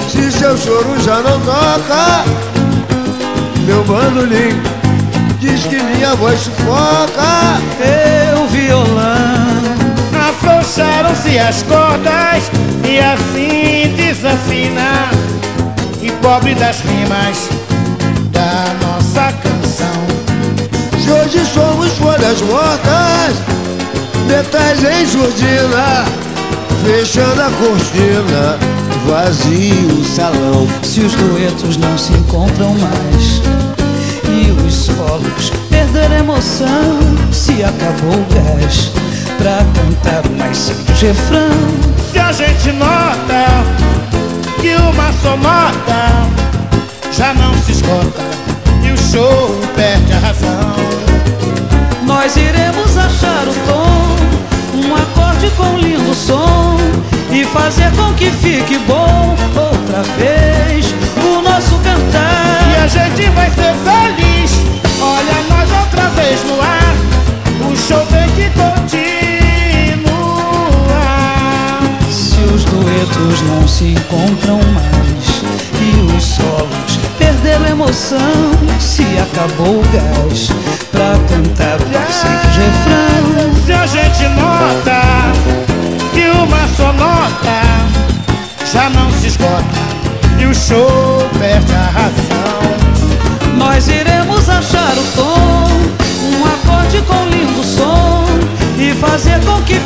Se seu choro já não toca, meu bandolim diz que minha voz sufoca. Meu violão, afrouxaram-se as cordas e assim desafina. E pobre das rimas da nossa canção. Se hoje somos folhas mortas, metais em surdina, fechando a cortina, vazio o salão. Se os duetos não se encontram mais e os solos perderam a emoção, se acabou o gás pra cantar o mais simples refrão. Se a gente nota que uma só nota já não se esgota e o show perde a razão, nós iremos achar o tom, um acorde com lindo som, e fazer com que fique bom outra vez o nosso cantar. E a gente vai ser feliz, olha nós outra vez no ar, o show tem que continuar. Se os duetos não se encontram mais e os solos perderam a emoção, se acabou o gás pra cantar o mais simples refrão. Se a gente nota que uma só nota já não se esgota e o show perde a razão, nós iremos achar o tom, um acorde com lindo som, e fazer com que